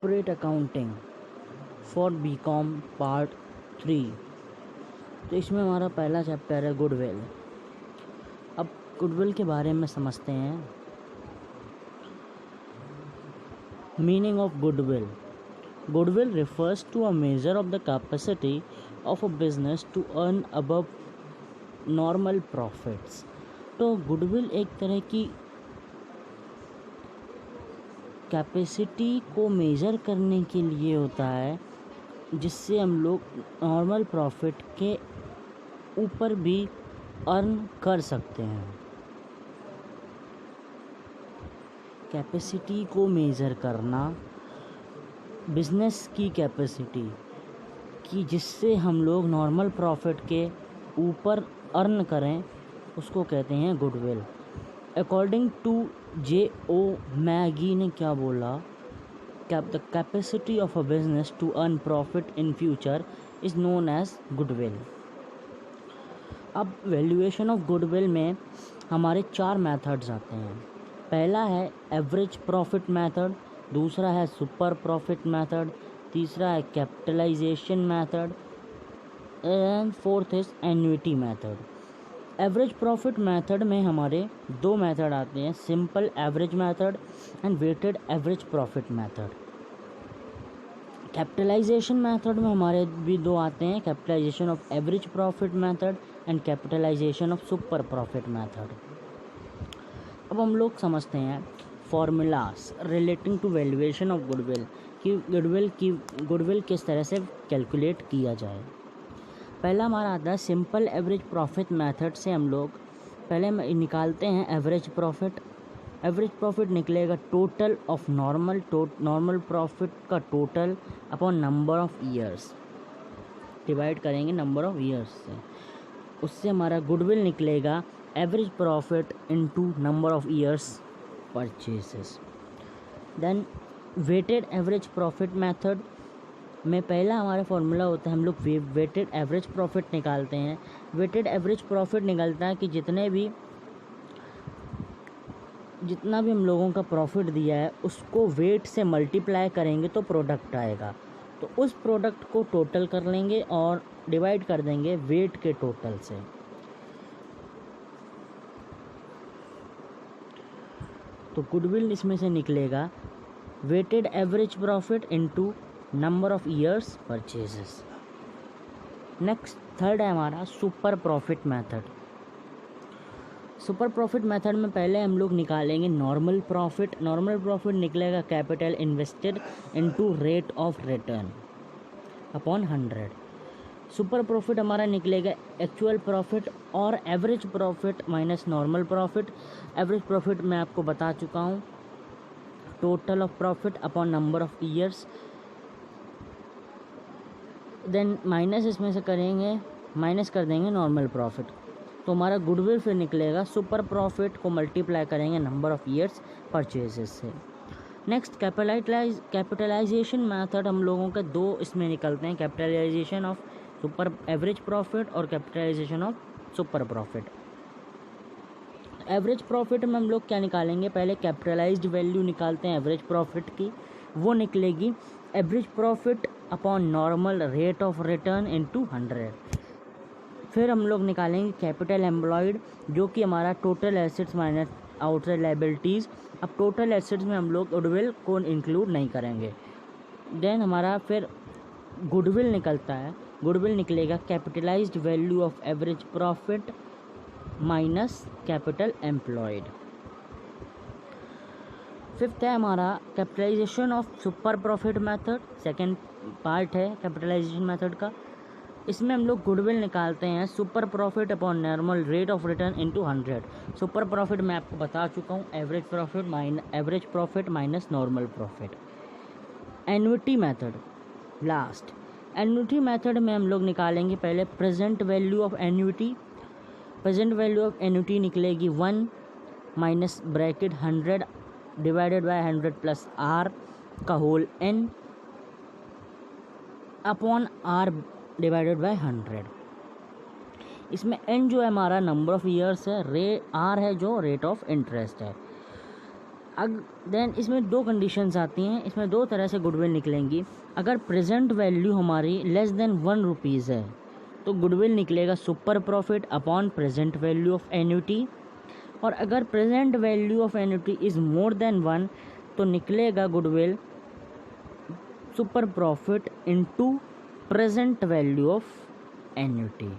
Corporate accounting for BCom part 3। तो इसमें हमारा पहला चैप्टर है गुडविल। अब गुडविल के बारे में समझते हैं। Meaning of goodwill. Goodwill refers to a measure of the capacity of a business to earn above normal profits। तो गुडविल एक तरह की कैपेसिटी को मेज़र करने के लिए होता है, जिससे हम लोग नॉर्मल प्रॉफिट के ऊपर भी अर्न कर सकते हैं। कैपेसिटी को मेज़र करना, बिजनेस की कैपेसिटी कि जिससे हम लोग नॉर्मल प्रॉफिट के ऊपर अर्न करें, उसको कहते हैं goodwill. According to J.O. Maggi ने क्या बोला, the capacity of a business to earn profit in future is known as goodwill. अब वैल्यूएशन ऑफ गुडविल में हमारे 4 मेथड्स आते हैं। पहला है एवरेज प्रॉफिट मेथड, दूसरा है सुपर प्रॉफिट मेथड, तीसरा है capitalisation method and fourth is annuity method. Average profit method में हमारे 2 मेथड आते हैं, simple average method and weighted average profit method. Capitalisation method में हमारे भी 2 आते हैं, capitalisation of average profit method and capitalisation of super profit method. अब हम लोग समझते हैं formulas relating to valuation of goodwill कि गुडविल किस तरह से कैलकुलेट किया जाए। पहला हमारा आता है सिंपल एवरेज प्रॉफिट मेथड से हम लोग पहले निकालते हैं एवरेज प्रॉफिट। एवरेज प्रॉफिट निकलेगा टोटल ऑफ नॉर्मल प्रॉफिट का total upon number of years, divide करेंगे नंबर ऑफ ईयर्स से। उससे हमारा गुडविल निकलेगा average profit into number of years purchases. Then weighted average profit method में पहला हमारा फॉर्मूला होता है, हम लोग वेटेड एवरेज प्रॉफिट निकालते हैं। वेटेड एवरेज प्रॉफिट निकलता है कि जितना भी हम लोगों का प्रॉफिट दिया है उसको वेट से मल्टीप्लाई करेंगे तो प्रोडक्ट आएगा। तो उस प्रोडक्ट को टोटल कर लेंगे और डिवाइड कर देंगे वेट के टोटल से। तो गुडविल इसमें से निकलेगा weighted average profit into number of years purchases. Next third है हमारा super profit method. Super profit method में पहले हम लोग निकालेंगे नॉर्मल प्रॉफिट। नॉर्मल प्रॉफिट निकलेगा capital invested into rate of return upon 100। Super profit हमारा निकलेगा एक्चुअल प्रॉफिट और average profit minus normal profit. Average profit मैं आपको बता चुका हूँ, total of profit upon number of years. Then minus इसमें से करेंगे, माइनस कर देंगे नॉर्मल प्रॉफिट। तो हमारा गुडविल फिर निकलेगा सुपर प्रॉफिट को मल्टीप्लाई करेंगे नंबर ऑफ ईयर्स परचेजेस से। नेक्स्ट कैपिटलाइजेशन मेथड हम लोगों के 2 इसमें निकलते हैं, capitalisation of super average profit और capitalisation of super profit. Average profit में हम लोग क्या निकालेंगे, पहले कैपिटलाइज्ड वैल्यू निकालते हैं एवरेज प्रॉफिट की, वो निकलेगी average profit upon normal rate of return into 100। फिर हम लोग निकालेंगे कैपिटल एम्प्लॉयड, जो कि हमारा total assets minus outside liabilities. अब टोटल एसेट्स में हम लोग गुडविल को इंक्लूड नहीं करेंगे। देन हमारा फिर गुडविल निकलता है, गुडविल निकलेगा capitalized value of average profit minus capital employed. Fifth है हमारा capitalization of super profit method, second part है कैपिटलाइजेशन मेथड का। इसमें हम लोग गुडविल निकालते हैं super profit upon normal rate of return into 100। Super profit मैं आपको बता चुका हूँ, average profit minus normal profit. Annuity method last. Annuity method में हम लोग निकालेंगे पहले present value of annuity. Present value of annuity निकलेगी 1 minus bracket 100 divided by 100 plus R का whole n upon R divided by 100। इसमें n जो है हमारा नंबर ऑफ ईयर्स है, आर है जो रेट ऑफ इंटरेस्ट है। देन इसमें दो कंडीशंस आती हैं, इसमें दो तरह से गुडविल निकलेंगी। अगर प्रेजेंट वैल्यू हमारी लेस देन 1 रुपीज़ है तो गुडविल निकलेगा super profit upon present value of annuity, और अगर present value of annuity is more than 1 तो निकलेगा goodwill super profit into present value of annuity.